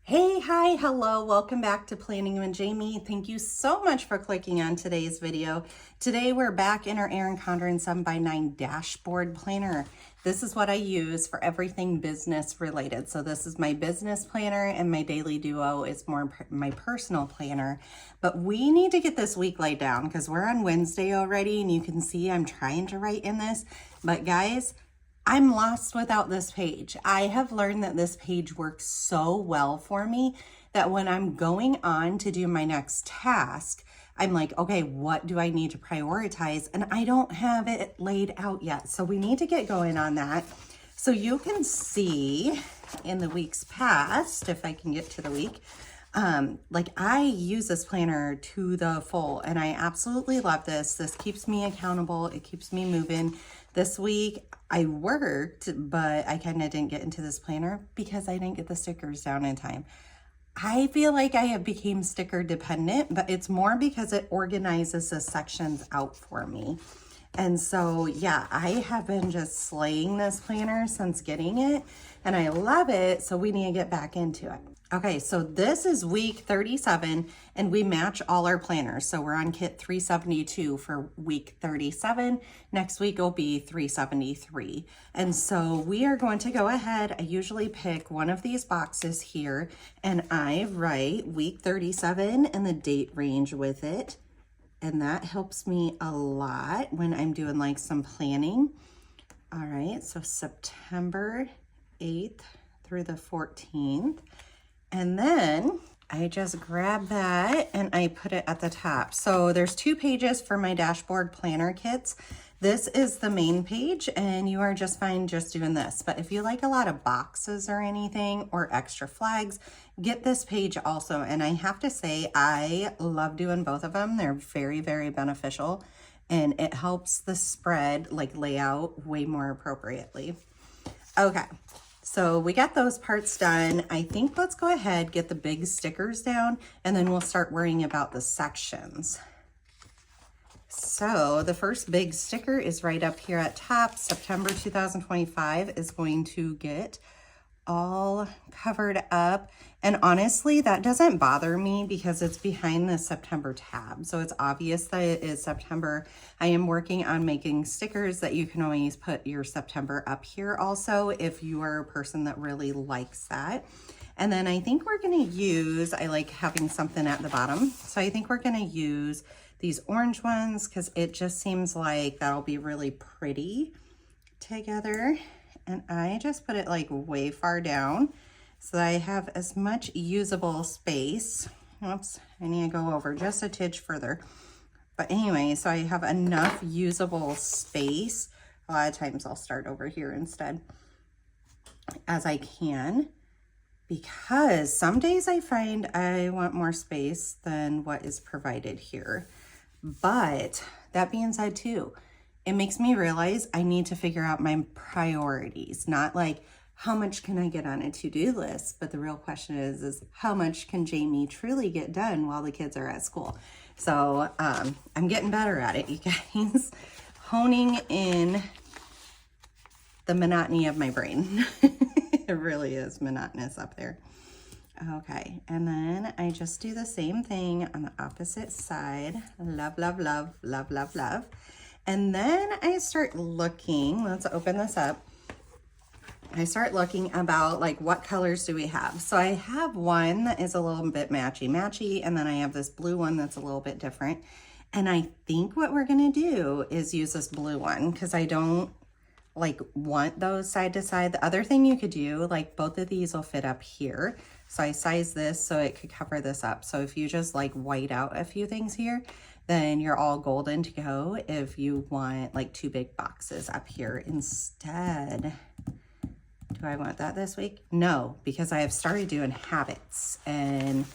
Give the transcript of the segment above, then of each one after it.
Hey, hi, hello, welcome back to Planning with Jamie. Thank you so much for clicking on today's video. Today we're back in our Erin Condren 7x9 dashboard planner. This is what I use for everything business related. So this is my business planner and my daily duo is more my personal planner. But we need to get this week laid down because we're on Wednesday already and you can see I'm trying to write in this. But guys, I'm lost without this page. I have learned that this page works so well for me that when I'm going on to do my next task, I'm like, okay, what do I need to prioritize? And I don't have it laid out yet. So we need to get going on that. So you can see in the weeks past, if I can get to the week, like I use this planner to the full and I absolutely love this. This keeps me accountable. It keeps me moving. This week I worked, but I kind of didn't get into this planner because I didn't get the stickers down in time. I feel like I have become sticker dependent, but it's more because it organizes the sections out for me. And so, yeah, I have been just slaying this planner since getting it and I love it. So we need to get back into it. Okay, so this is week 37 and we match all our planners. So we're on kit 372 for week 37. Next week will be 373. And so we are going to go ahead. I usually pick one of these boxes here and I write week 37 and the date range with it. And that helps me a lot when I'm doing like some planning. All right, so September 8th through the 14th. And then I just grab that and I put it at the top. So there's 2 pages for my dashboard planner kits. This is the main page and you are just fine just doing this. But if you like a lot of boxes or anything or extra flags, get this page also. And I have to say, I love doing both of them. They're very, very beneficial and it helps the spread like lay out way more appropriately. Okay. So we got those parts done. I think let's go ahead, get the big stickers down, and then we'll start worrying about the sections. So the first big sticker is right up here at top. September 2025 is going to get all covered up. And honestly, that doesn't bother me because it's behind the September tab. So it's obvious that it is September. I am working on making stickers that you can always put your September up here also if you are a person that really likes that. And then I think we're gonna use, I like having something at the bottom. So I think we're gonna use these orange ones because it just seems like that'll be really pretty together. And I just put it like way far down so that I have as much usable space. Oops, I need to go over just a tidge further. But anyway, so I have enough usable space. A lot of times I'll start over here instead as I can, because some days I find I want more space than what is provided here. But that being said too, it makes me realize I need to figure out my priorities, not like how much can I get on a to-do list, but the real question is how much can Jamie truly get done while the kids are at school? So I'm getting better at it, you guys. Honing in the monotony of my brain. It really is monotonous up there. Okay, and then I just do the same thing on the opposite side. Love, love, love, love, love, love. And then I start looking, let's open this up. I start looking about like what colors do we have? So I have one that is a little bit matchy-matchy, and then I have this blue one that's a little bit different. And I think what we're gonna do is use this blue one because I don't like want those side to side. The other thing you could do, like both of these will fit up here. So I size this so it could cover this up. So if you just like white out a few things here, then you're all golden to go if you want like 2 big boxes up here instead. Do I want that this week? No, because I have started doing habits and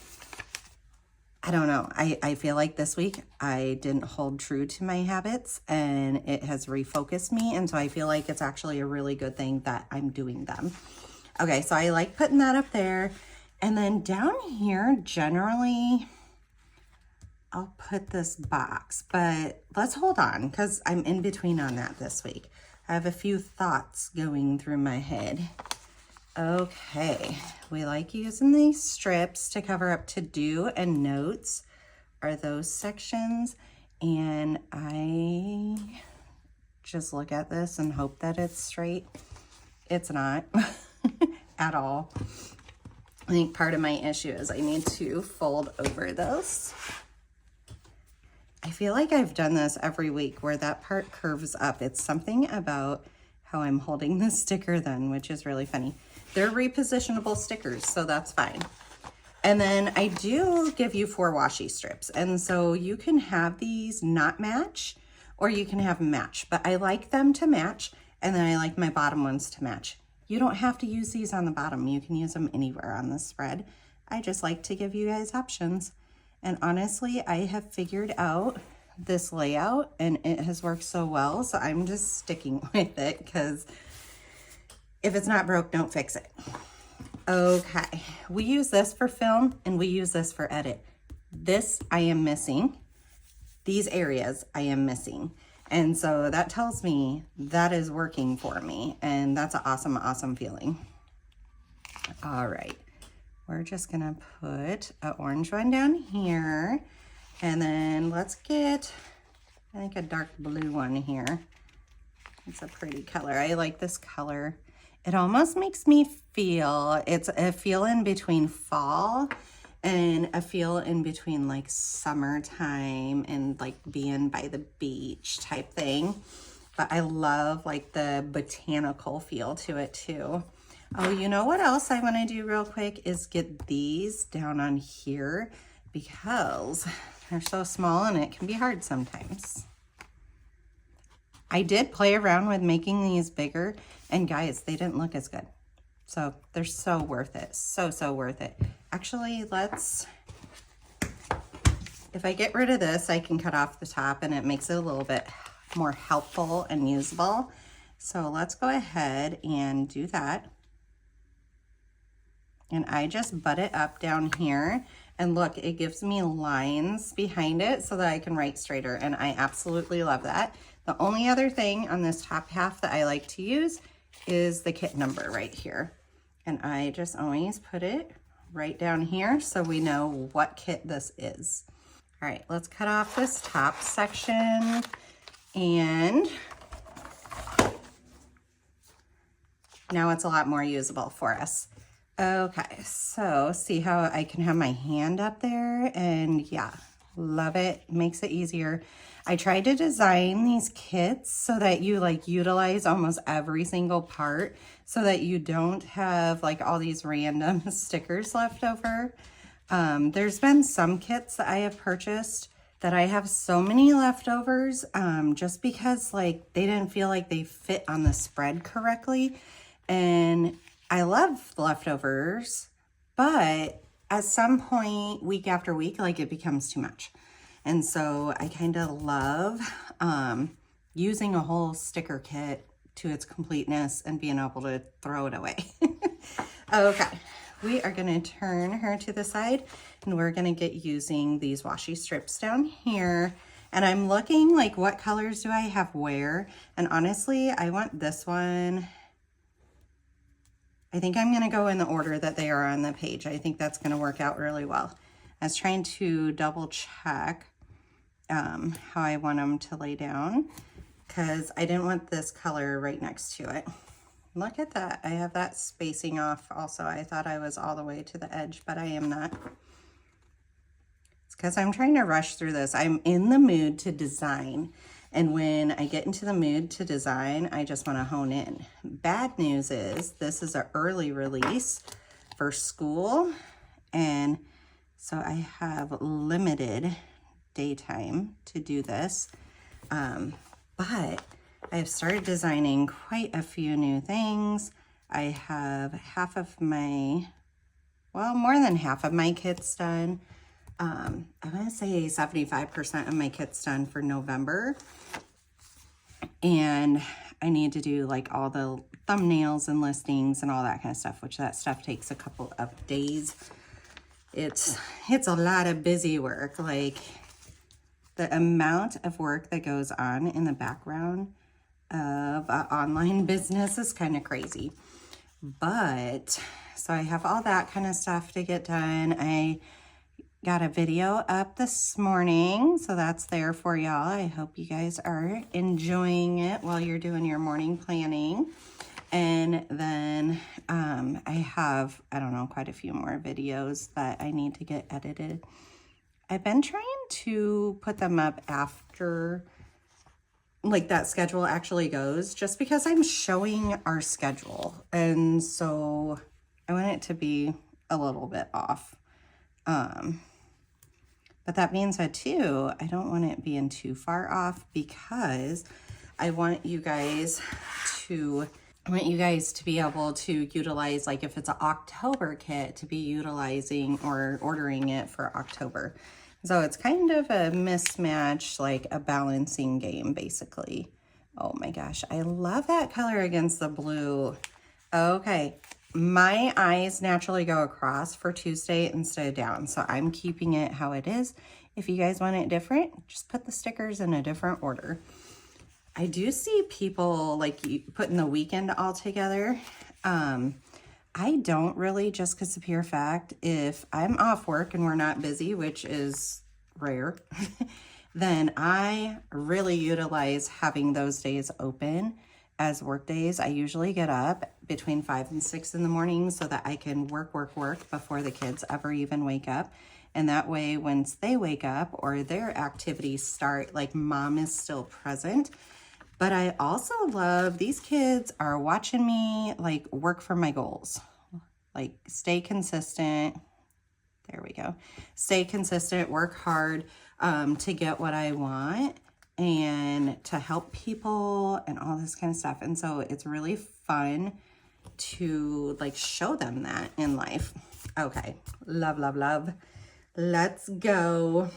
I don't know. I feel like this week I didn't hold true to my habits and it has refocused me. And so I feel like it's actually a really good thing that I'm doing them. Okay, so I like putting that up there. And then down here, generally, I'll put this box, but let's hold on because I'm in between on that this week. I have a few thoughts going through my head. Okay, we like using these strips to cover up to do and notes are those sections. And I just look at this and hope that it's straight. It's not at all. I think part of my issue is I need to fold over this. I feel like I've done this every week where that part curves up. It's something about how I'm holding this sticker then, which is really funny. They're repositionable stickers, so that's fine. And then I do give you 4 washi strips. And so you can have these not match, or you can have match, but I like them to match. And then I like my bottom ones to match. You don't have to use these on the bottom. You can use them anywhere on the spread. I just like to give you guys options. And honestly, I have figured out this layout and it has worked so well. So I'm just sticking with it because if it's not broke, don't fix it. Okay, we use this for film and we use this for edit. This I am missing. These areas I am missing. And so that tells me that is working for me. And that's an awesome, awesome feeling. All right, we're just gonna put an orange one down here. And then let's get, I think, a dark blue one here. It's a pretty color. I like this color. It almost makes me feel, it's a feel in between fall and a feel in between like summertime and like being by the beach type thing. But I love like the botanical feel to it too. Oh, you know what else I want to do real quick is get these down on here because they're so small and it can be hard sometimes. I did play around with making these bigger, and guys, they didn't look as good. So they're so worth it. So, so worth it. Actually, if I get rid of this, I can cut off the top and it makes it a little bit more helpful and usable. So let's go ahead and do that. And I just butt it up down here. And look, it gives me lines behind it so that I can write straighter. And I absolutely love that. The only other thing on this top half that I like to use is the kit number right here. And I just always put it right down here so we know what kit this is. All right, let's cut off this top section. And now it's a lot more usable for us. Okay, so see how I can have my hand up there, and yeah, love it. Makes it easier. I tried to design these kits so that you like utilize almost every single part so that you don't have like all these random stickers left over. There's been some kits that I have purchased that I have so many leftovers just because like they didn't feel like they fit on the spread correctly. And I love leftovers, but at some point, week after week, like it becomes too much. And so I kind of love using a whole sticker kit to its completeness and being able to throw it away. Okay, we are gonna turn her to the side and we're gonna get using these washi strips down here. And I'm looking like what colors do I have where? And honestly, I want this one. I think I'm gonna go in the order that they are on the page. I think that's gonna work out really well. I was trying to double check how I want them to lay down because I didn't want this color right next to it. Look at that, I have that spacing off also. I thought I was all the way to the edge, but I am not. It's because I'm trying to rush through this. I'm in the mood to design. And when I get into the mood to design, I just want to hone in. Bad news is this is an early release for school. And so I have limited daytime to do this. But I have started designing quite a few new things. I have half of my, well, more than half of my kits done. I'm gonna say 75% of my kit's done for November. And I need to do like all the thumbnails and listings and all that kind of stuff, which that stuff takes a couple of days. It's a lot of busy work. Like the amount of work that goes on in the background of an online business is kind of crazy. But, so I have all that kind of stuff to get done. I got a video up this morning, so that's there for y'all. I hope you guys are enjoying it while you're doing your morning planning. And then I have, I don't know, quite a few more videos that I need to get edited. I've been trying to put them up after like that schedule actually goes, just because I'm showing our schedule. And so I want it to be a little bit off. But that being said too, I don't want it being too far off because I want you guys to be able to utilize, like if it's an October kit, to be utilizing or ordering it for October. So it's kind of a mismatch, like a balancing game, basically. Oh my gosh, I love that color against the blue. Okay, my eyes naturally go across for Tuesday instead of down, so I'm keeping it how it is. If you guys want it different, just put the stickers in a different order. I do see people like putting the weekend all together. I don't really, just because of pure fact, if I'm off work and we're not busy, which is rare, then I really utilize having those days open as work days. I usually get up between 5 and 6 in the morning so that I can work before the kids ever even wake up. And that way, once they wake up or their activities start, like mom is still present. But I also love, these kids are watching me like work for my goals, like stay consistent. There we go. Stay consistent, work hard to get what I want and to help people and all this kind of stuff. And so it's really fun to like show them that in life. Okay, love, love, love. Let's go.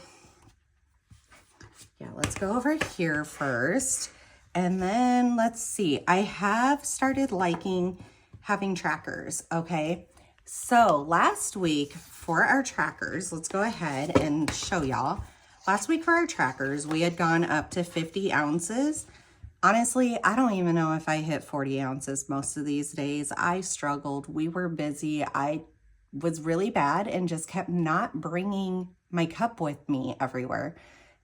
Yeah, let's go over here first. And then let's see, I have started liking having trackers, okay? So last week for our trackers, let's go ahead and show y'all. Last week for our trackers, we had gone up to 50 ounces. Honestly, I don't even know if I hit 40 ounces most of these days. I struggled, we were busy. I was really bad and just kept not bringing my cup with me everywhere.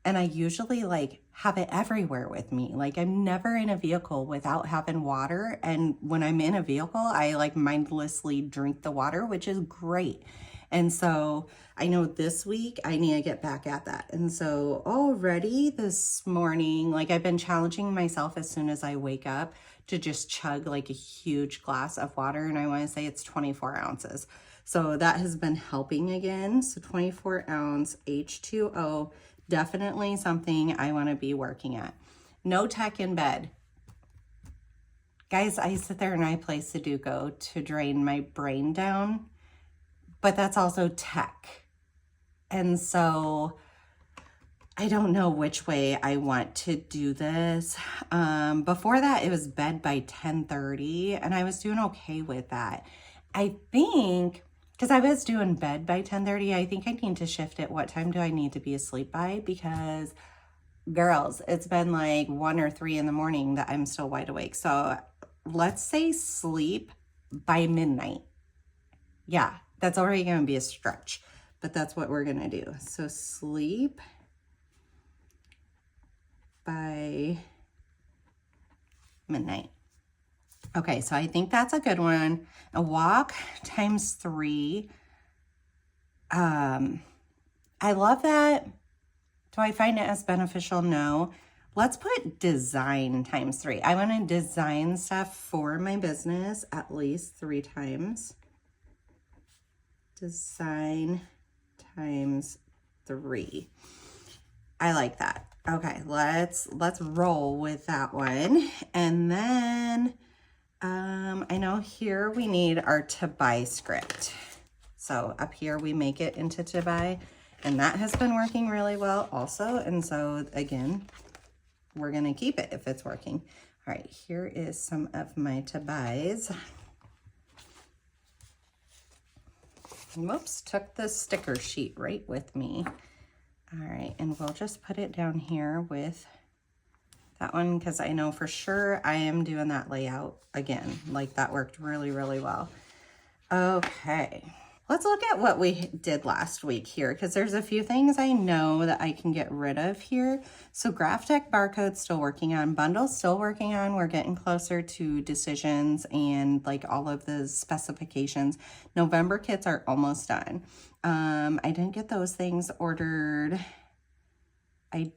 And I usually like have it everywhere with me. Like I'm never in a vehicle without having water. And when I'm in a vehicle, I like mindlessly drink the water, which is great. And so I know this week I need to get back at that. And so already this morning, like I've been challenging myself as soon as I wake up to just chug like a huge glass of water. And I want to say it's 24 ounces. So that has been helping again. So 24 ounce H2O. Definitely something I want to be working at. No tech in bed. Guys, I sit there and I play Sudoku to drain my brain down, but that's also tech. And so I don't know which way I want to do this. Before that, it was bed by 10:30, and I was doing okay with that. I think, because I was doing bed by 10:30, I think I need to shift it. What time do I need to be asleep by? Because, girls, it's been like 1 or 3 in the morning that I'm still wide awake. So let's say sleep by midnight. Yeah, that's already going to be a stretch, but that's what we're going to do. So sleep by midnight. Okay, so I think that's a good one. A walk times 3. I love that. Do I find it as beneficial? No. Let's put design times 3. I want to design stuff for my business at least 3 times. Design times 3. I like that. Okay, let's roll with that one. And then I know here we need our to buy script. So up here we make it into to buy, and that has been working really well also. And so again, we're gonna keep it if it's working. All right, here is some of my to buys. Whoops, took the sticker sheet right with me. All right, and we'll just put it down here with that one because I know for sure I am doing that layout again. Like that worked really, really well. Okay. Let's look at what we did last week here because there's a few things I know that I can get rid of here. So Graph Deck barcode still working on, bundles still working on. We're getting closer to decisions and like all of the specifications. November kits are almost done. I didn't get those things ordered. I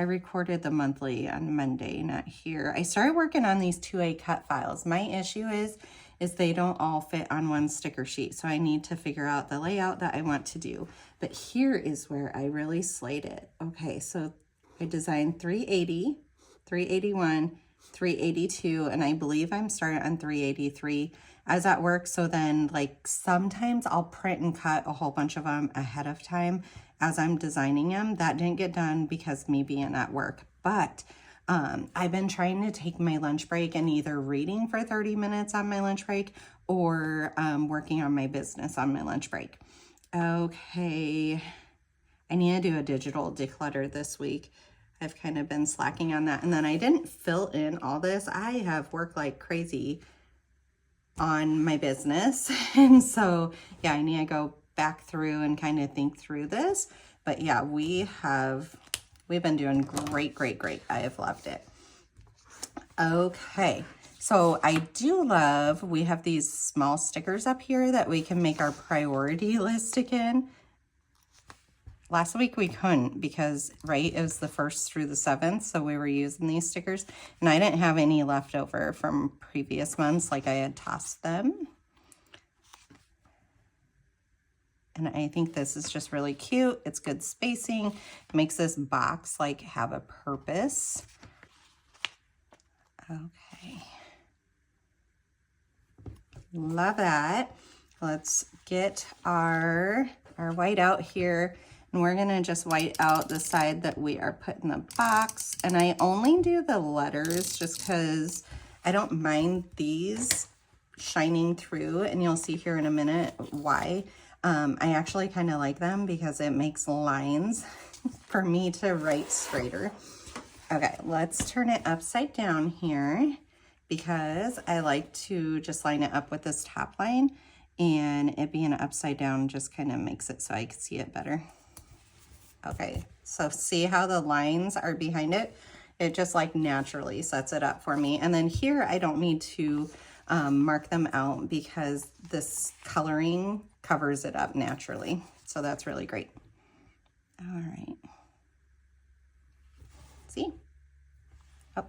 recorded the monthly on Monday, not here. I started working on these 2A cut files. My issue is they don't all fit on one sticker sheet. So I need to figure out the layout that I want to do. But here is where I really slayed it. Okay, so I designed 380, 381, 382, and I believe I'm starting on 383 as at work. So then like sometimes I'll print and cut a whole bunch of them ahead of time as I'm designing them. That didn't get done because me being at work, but I've been trying to take my lunch break and either reading for 30 minutes on my lunch break or working on my business on my lunch break. Okay, I need to do a digital declutter this week. I've kind of been slacking on that. And then I didn't fill in all this. I have worked like crazy on my business. And so, yeah, I need to go back through and kind of think through this. But yeah, we've been doing great, great, great. I have loved it. Okay, so I do love, we have these small stickers up here that we can make our priority list again. Last week we couldn't because, right, it was the 1st through the 7th, so we were using these stickers. And I didn't have any left over from previous months, like I had tossed them. And I think this is just really cute. It's good spacing. It makes this box like have a purpose. Okay. Love that. Let's get our white out here. And we're gonna just white out the side that we are putting the box. And I only do the letters just because I don't mind these shining through. And you'll see here in a minute why. I actually kind of like them because it makes lines for me to write straighter. Okay, let's turn it upside down here because I like to just line it up with this top line, and it being upside down just kind of makes it so I can see it better. Okay, so see how the lines are behind it? It just like naturally sets it up for me. And then here I don't need to mark them out because this coloring covers it up naturally. So that's really great. All right. See? Oh,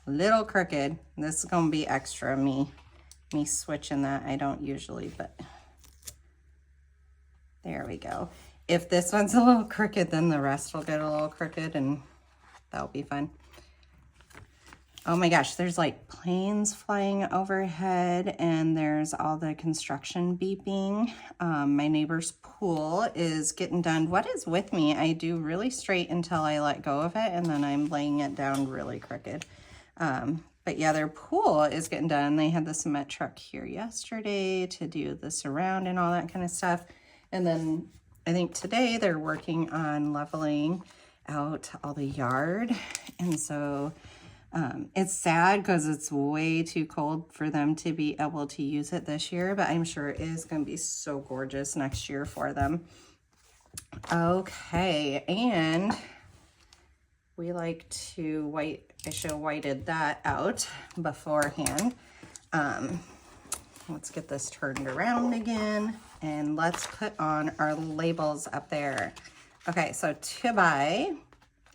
a little crooked. This is gonna be extra me switching that. I don't usually, but there we go. If this one's a little crooked, then the rest will get a little crooked and that'll be fun. Oh my gosh, there's like planes flying overhead and there's all the construction beeping. My neighbor's pool is getting done. What is with me? I do really straight until I let go of it and then I'm laying it down really crooked. But yeah, their pool is getting done. They had the cement truck here yesterday to do the surround and all that kind of stuff. And then I think today they're working on leveling out all the yard. And so it's sad because it's way too cold for them to be able to use it this year, but I'm sure it is going to be so gorgeous next year for them. Okay, and we like to white, I should have whited that out beforehand. Let's get this turned around again and let's put on our labels up there. Okay, so to buy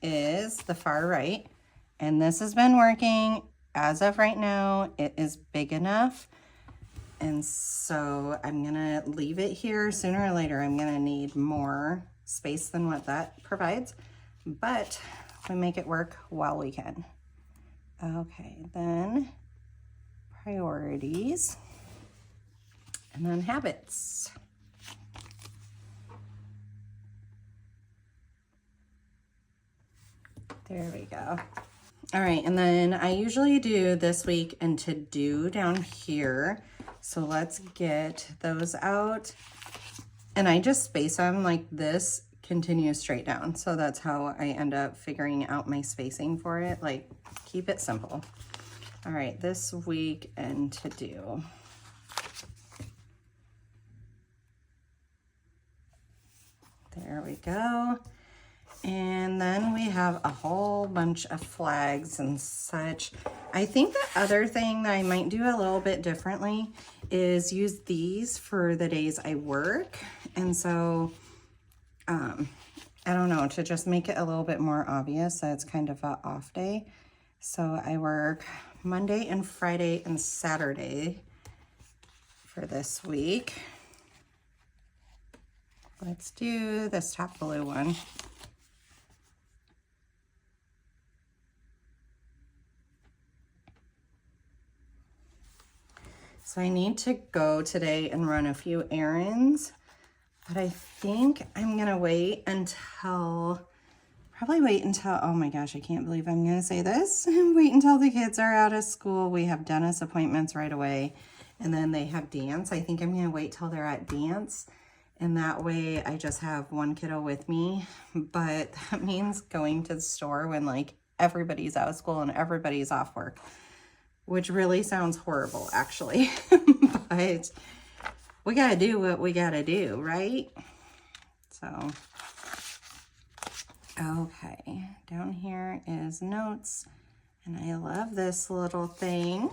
is the far right. And this has been working. As of right now, it is big enough. And so I'm gonna leave it here. Sooner or later, I'm gonna need more space than what that provides, but we make it work while we can. Okay, then priorities, and then habits. There we go. All right, and then I usually do this week and to do down here. So let's get those out. And I just space them like this continue straight down. So that's how I end up figuring out my spacing for it. Like, keep it simple. All right, this week and to do. There we go. And then we have a whole bunch of flags and such. I think the other thing that I might do a little bit differently is use these for the days I work. And so, I don't know, to just make it a little bit more obvious that it's kind of an off day. So I work Monday and Friday and Saturday for this week. Let's do this top blue one. So I need to go today and run a few errands, but I think I'm gonna wait until, oh my gosh, I can't believe I'm gonna say this. Wait until the kids are out of school. We have dentist appointments right away, and then they have dance. I think I'm gonna wait till they're at dance. And that way I just have one kiddo with me, but that means going to the store when like everybody's out of school and everybody's off work, which really sounds horrible actually, but we gotta do what we gotta do, right? So, okay, down here is notes, and I love this little thing.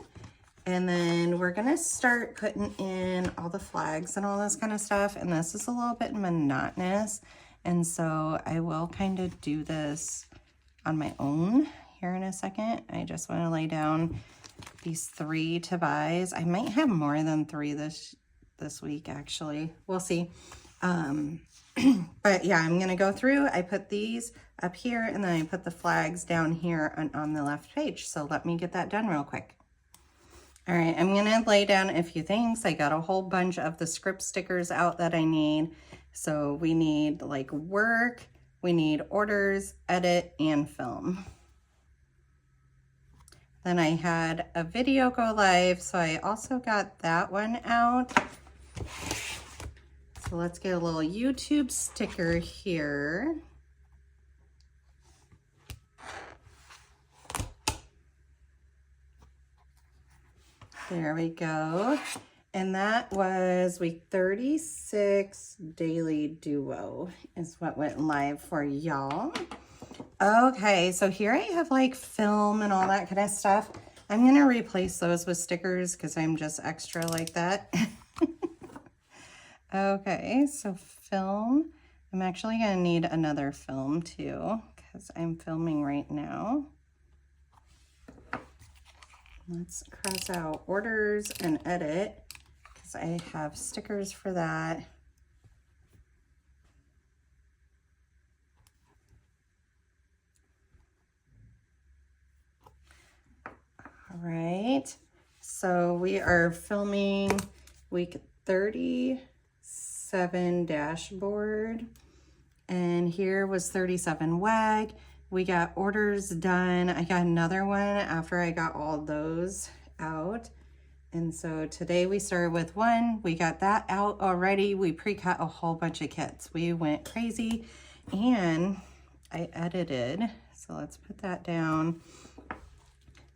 And then we're gonna start putting in all the flags and all this kind of stuff. And this is a little bit monotonous. And so I will kind of do this on my own here in a second. I just wanna lay down these 3 to buys. I might have more than 3 this week, actually. We'll see. But yeah, I'm gonna go through. I put these up here and then I put the flags down here on the left page. So let me get that done real quick. All right, I'm gonna lay down a few things. I got a whole bunch of the script stickers out that I need. So we need like work, we need orders, edit, and film. Then I had a video go live, so I also got that one out. So let's get a little YouTube sticker here. There we go. And that was week 36 daily duo is what went live for y'all. Okay, so here I have like film and all that kind of stuff. I'm gonna replace those with stickers because I'm just extra like that. Okay, so film. I'm actually gonna need another film too because I'm filming right now. Let's cross out orders and edit because I have stickers for that. All right, so we are filming week 37 dashboard, and here was 37 WAG. We got orders done. I got another one after I got all those out. And so today we started with 1. We got that out already. We pre-cut a whole bunch of kits. We went crazy and I edited. So let's put that down.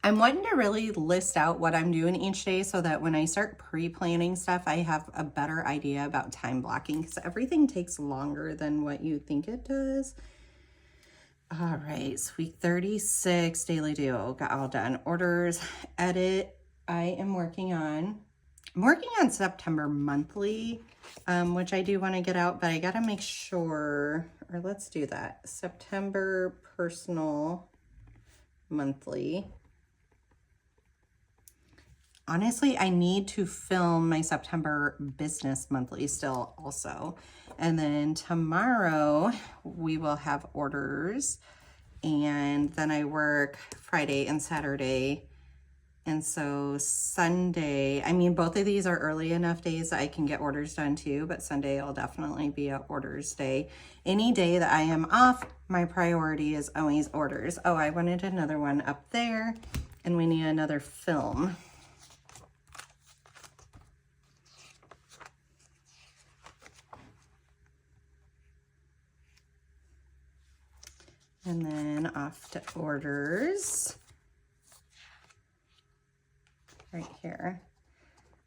I'm wanting to really list out what I'm doing each day so that when I start pre-planning stuff, I have a better idea about time blocking because everything takes longer than what you think it does. All right, so week 36 daily duo got all done. Orders, edit. I am working on September monthly, which I do want to get out, but I got to make sure, or let's do that. September personal monthly. Honestly, I need to film my September business monthly still also. And then tomorrow we will have orders, and then I work Friday and Saturday. And so Sunday, I mean, both of these are early enough days that I can get orders done too, but Sunday will definitely be a orders day. Any day that I am off, my priority is always orders. Oh, I wanted another one up there, and we need another film. And then off to orders. Right here.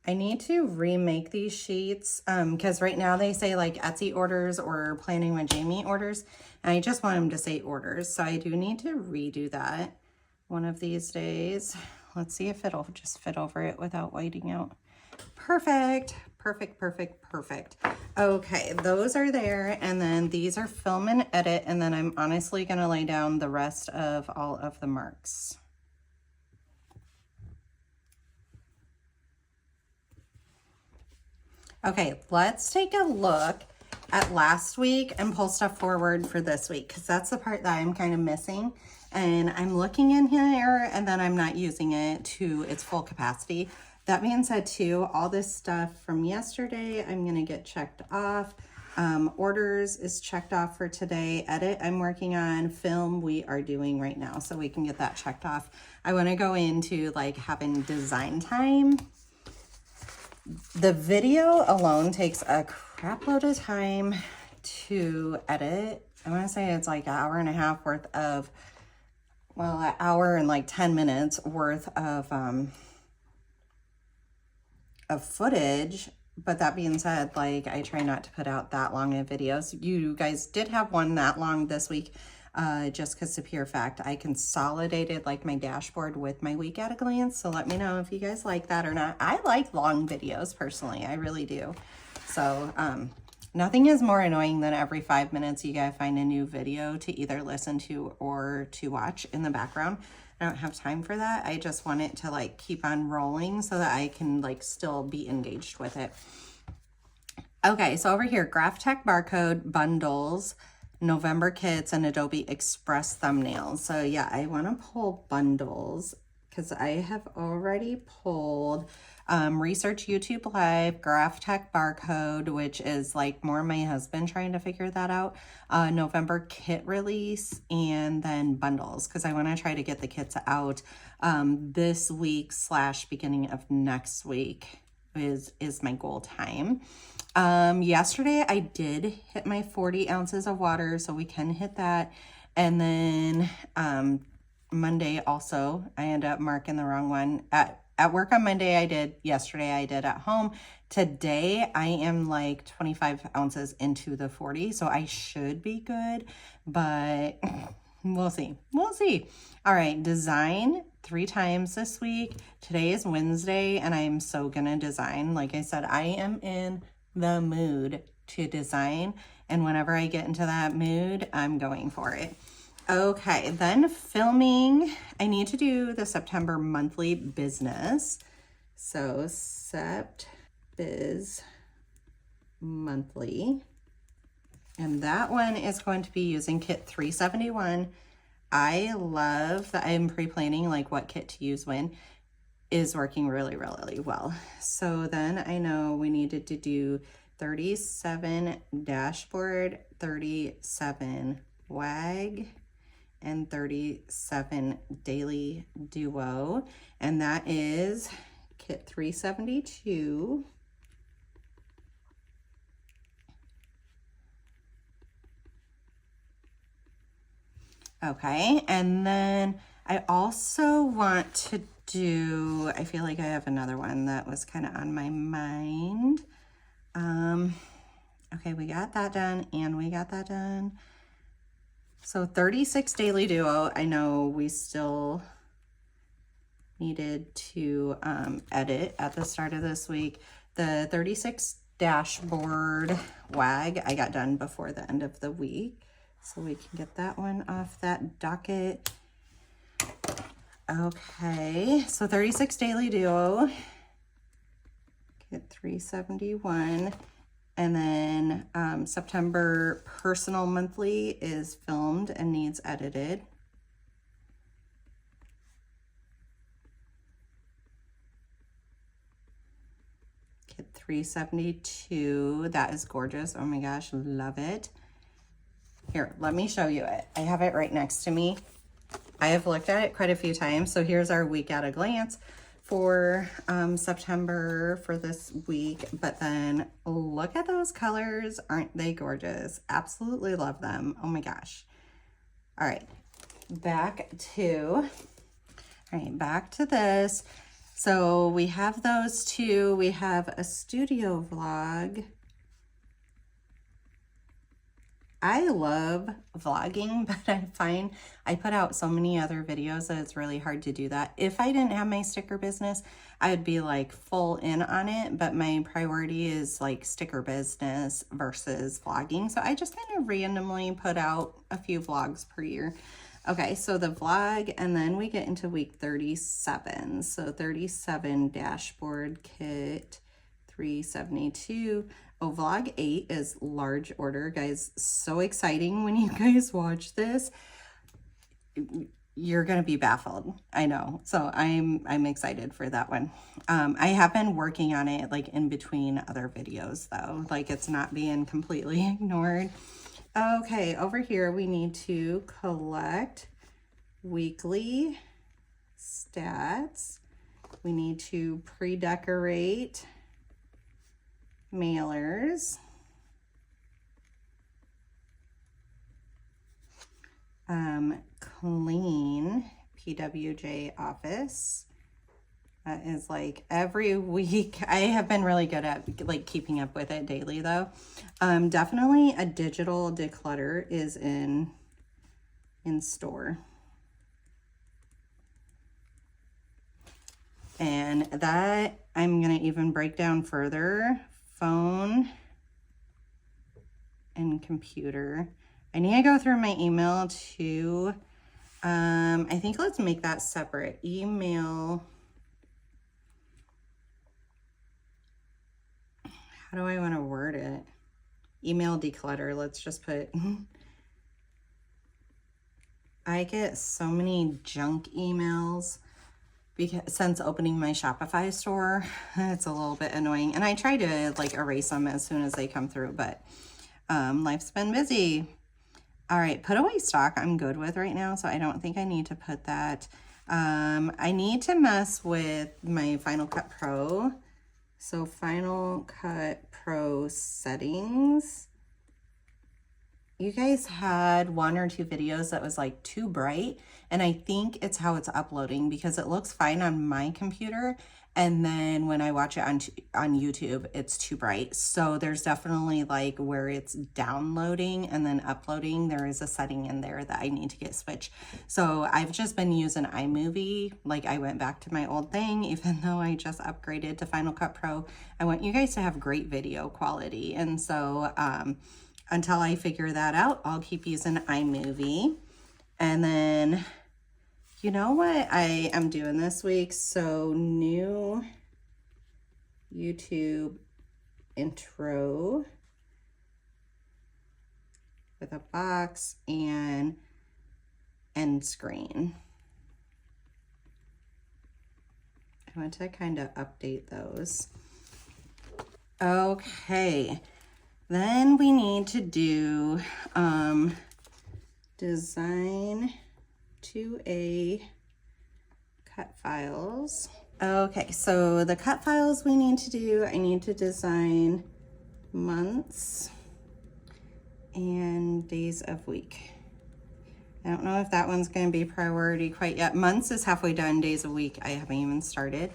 I need to remake these sheets because right now they say like Etsy orders or Planning with Jamie orders. And I just want them to say orders. So I do need to redo that one of these days. Let's see if it'll just fit over it without whiting out. Perfect, perfect, perfect, perfect. Okay, those are there. And then these are film and edit. And then I'm honestly gonna lay down the rest of all of the marks. Okay, let's take a look at last week and pull stuff forward for this week because that's the part that I'm kind of missing. And I'm looking in here and then I'm not using it to its full capacity. That being said too, all this stuff from yesterday, I'm gonna get checked off. Orders is checked off for today. Edit I'm working on. Film we are doing right now so we can get that checked off. I wanna go into like having design time. The video alone takes a crap load of time to edit. I want to say it's like an hour and a half worth of, well, an hour and like 10 minutes worth of footage. But that being said, like I try not to put out that long of videos. You guys did have one that long this week. Just because the pure fact I consolidated like my dashboard with my week at a glance. So let me know if you guys like that or not. I like long videos personally. I really do. So nothing is more annoying than every 5 minutes you gotta find a new video to either listen to or to watch in the background. I don't have time for that. I just want it to like keep on rolling so that I can like still be engaged with it. Okay, so over here, Graph Tech Barcode Bundles, November Kits, and Adobe Express Thumbnails. So yeah, I want to pull bundles because I have already pulled Research YouTube Live, Graph Tech Barcode, which is like more my husband trying to figure that out, November Kit Release, and then bundles because I want to try to get the kits out this week / beginning of next week is my goal time. Yesterday I did hit my 40 ounces of water, so we can hit that. And then, Monday also, I ended up marking the wrong one. At work on Monday I did, yesterday I did at home. Today I am like 25 ounces into the 40, so I should be good, but we'll see. We'll see. All right, design 3 times this week. Today is Wednesday and I'm so gonna design. Like I said, I am in the mood to design, and whenever I get into that mood, I'm going for it. Okay, then filming. I need to do the September monthly business. So Sept Biz monthly. And that one is going to be using kit 371. I love that I'm pre-planning like what kit to use when. Is working really, really well. So then I know we needed to do 37 dashboard, 37 wag, and 37 daily duo. And that is kit 372. Okay, and then I also want to do, I feel like I have another one that was kind of on my mind. Okay, we got that done and we got that done. So 36 daily duo, I know we still needed to edit at the start of this week. The 36 dashboard wag, I got done before the end of the week. So we can get that one off that docket. Okay, so 36 daily duo, get 371, and then September personal monthly is filmed and needs edited. Kit 372, that is gorgeous. Oh my gosh, love it. Here, let me show you it. I have it right next to me. I have looked at it quite a few times. So here's our week at a glance for September for this week. But then look at those colors. Aren't they gorgeous? Absolutely love them. Oh my gosh. All right, back to this. So we have those two. We have a studio vlog. I love vlogging, but I find I put out so many other videos that it's really hard to do that. If I didn't have my sticker business, I would be like full in on it, but my priority is like sticker business versus vlogging. So I just kind of randomly put out a few vlogs per year. Okay, so the vlog, and then we get into week 37. So 37 dashboard kit, 372. Oh, vlog 8 is large order, guys. So exciting when you guys watch this. You're gonna be baffled, I know. So I'm excited for that one. I have been working on it like in between other videos though, like it's not being completely ignored. Okay, over here we need to collect weekly stats. We need to pre-decorate mailers. Clean PWJ office. That is like every week. I have been really good at like keeping up with it daily though. Definitely a digital declutter is in store. And that I'm gonna even break down further. Phone and computer. I need to go through my email too. I think let's make that separate. Email. How do I want to word it? Email declutter. Let's just put. I get so many junk emails because since opening my Shopify store, it's a little bit annoying. And I try to like erase them as soon as they come through, but life's been busy. All right, put away stock I'm good with right now, so I don't think I need to put that. I need to mess with my Final Cut Pro. So Final Cut Pro settings. You guys had 1 or 2 videos that was like too bright, and I think it's how it's uploading because it looks fine on my computer, and then when I watch it on YouTube, it's too bright. So there's definitely like where it's downloading and then uploading, there is a setting in there that I need to get switched. So I've just been using iMovie. Like I went back to my old thing, even though I just upgraded to Final Cut Pro. I want you guys to have great video quality. And so until I figure that out, I'll keep using iMovie. And then, you know what I am doing this week? So new YouTube intro with a box and end screen. I want to kind of update those. Okay. Then we need to do design 2A cut files. Okay, so the cut files we need to do, I need to design months and days of week. I don't know if that one's going to be priority quite yet. Months is halfway done, days of week I haven't even started.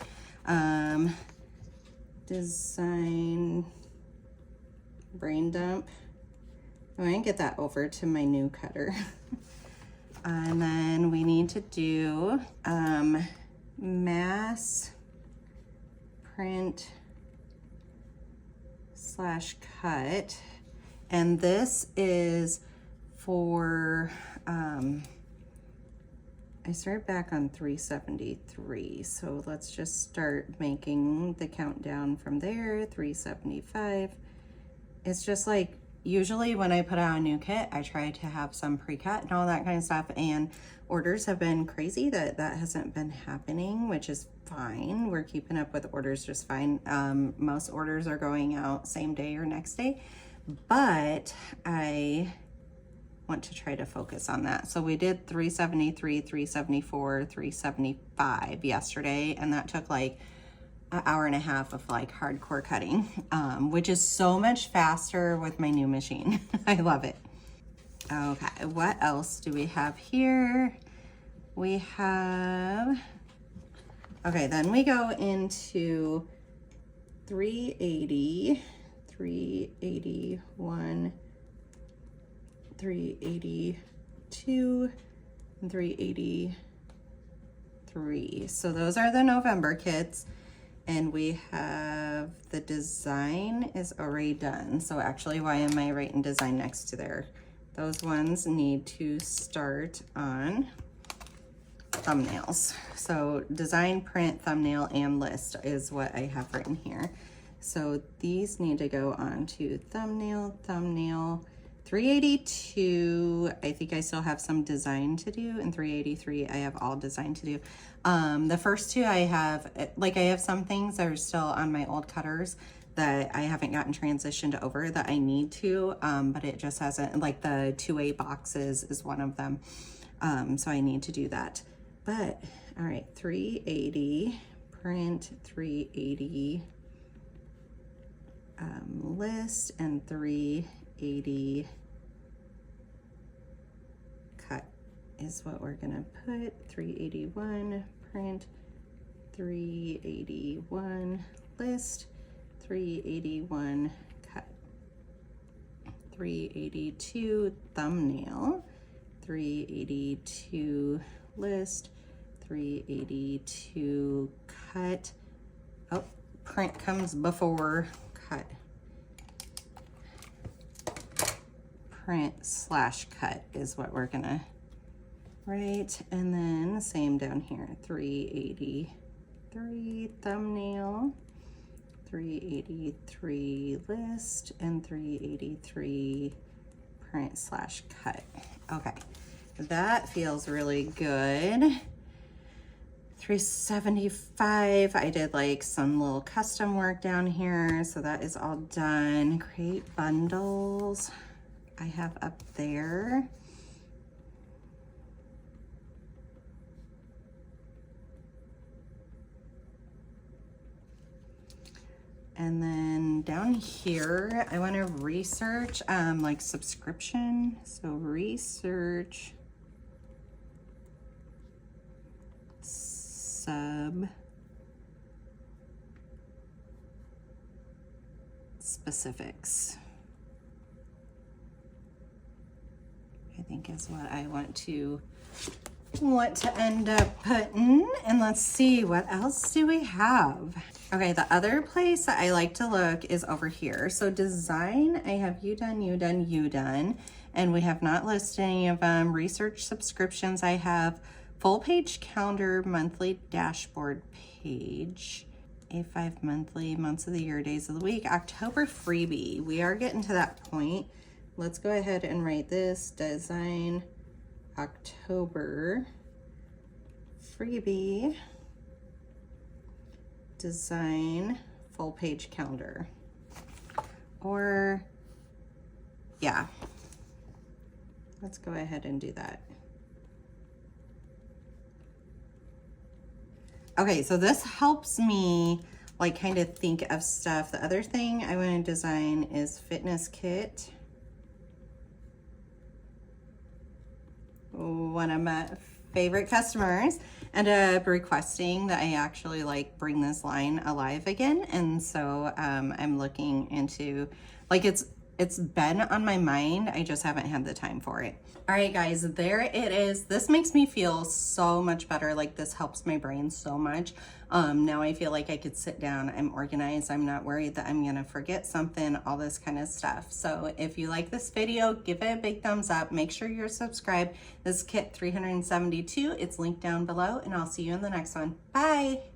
Design brain dump. I'm going to get that over to my new cutter. And then we need to do mass print / cut. And this is for, I started back on 373. So let's just start making the countdown from there, 375. It's just like, usually when I put out a new kit, I try to have some pre-cut and all that kind of stuff, and orders have been crazy that hasn't been happening, which is fine. We're keeping up with orders just fine. Most orders are going out same day or next day, but I want to try to focus on that. So we did 373, 374, 375 yesterday, and that took like an hour and a half of like hardcore cutting, which is so much faster with my new machine. I love it. Okay, what else do we have here? We have, okay, then we go into 380, 381, 382, and 383. So those are the November kits. And we have the design is already done. So actually, why am I writing design next to there? Those ones need to start on thumbnails. So design, print, thumbnail, and list is what I have written here. So these need to go on to thumbnail, 382, I think I still have some design to do, and 383, I have all design to do. The first two I have, like I have some things that are still on my old cutters that I haven't gotten transitioned over that I need to, but it just hasn't, like the 2A boxes is one of them. So I need to do that. But, all right, 380, print, 380, list, and 380 cut is what we're gonna put. 381 print, 381 list, 381 cut, 382 thumbnail, 382 list, 382 cut. Oh, print comes before cut. Print/cut is what we're gonna write. And then same down here, 383 thumbnail, 383 list, and 383 print/cut. Okay, that feels really good. 375, I did like some little custom work down here, so that is all done. Create bundles, I have up there. And then down here, I want to research like subscription. So research sub specifics, I think is what I want to end up putting. And let's see, what else do we have? Okay, the other place that I like to look is over here. So design, I have you done, you done, you done, and we have not listed any of them. Research subscriptions, I have full page calendar, monthly dashboard page, A5 monthly, months of the year, days of the week, October freebie. We are getting to that point. Let's go ahead and write this design October freebie, design full page calendar. Or yeah, let's go ahead and do that. Okay, so this helps me like kind of think of stuff. The other thing I want to design is fitness kit. One of my favorite customers ended up requesting that I actually like bring this line alive again. And so I'm looking into, like, it's been on my mind, I just haven't had the time for it. All right, guys, there it is. This makes me feel so much better. Like, this helps my brain so much. Now I feel like I could sit down, I'm organized, I'm not worried that I'm gonna forget something, all this kind of stuff. So if you like this video, give it a big thumbs up. Make sure you're subscribed. This is kit 372. It's linked down below, and I'll see you in the next one. Bye.